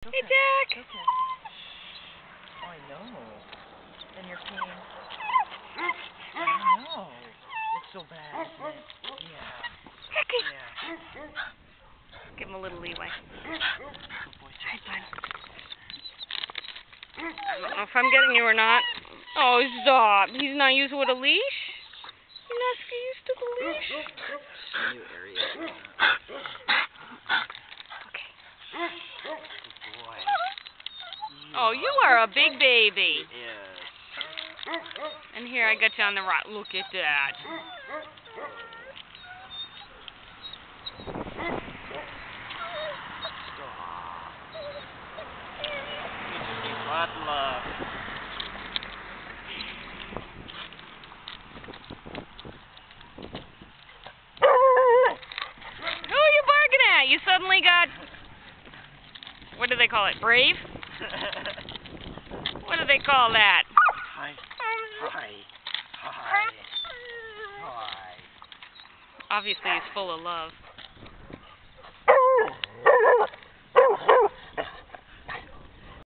Okay. Hey, Jack. Okay. Oh, I know. And you're peeing. I know. It's so bad, isn't it? Yeah. Jackie. Yeah. Give him a little leeway. Good boy, Hey, bud. Jack. I don't know if I'm getting you or not. Oh, stop. He's not used with a leash? You're not used to the leash? New area. Okay. Good boy. Oh, you are a big baby. Yes. And here, I got you on the rock. Look at that. Lots of love. Who are you barking at? You suddenly got... What do they call it? Brave? What do they call that? Hi. Hi. Hi. Hi. Obviously, he's full of love.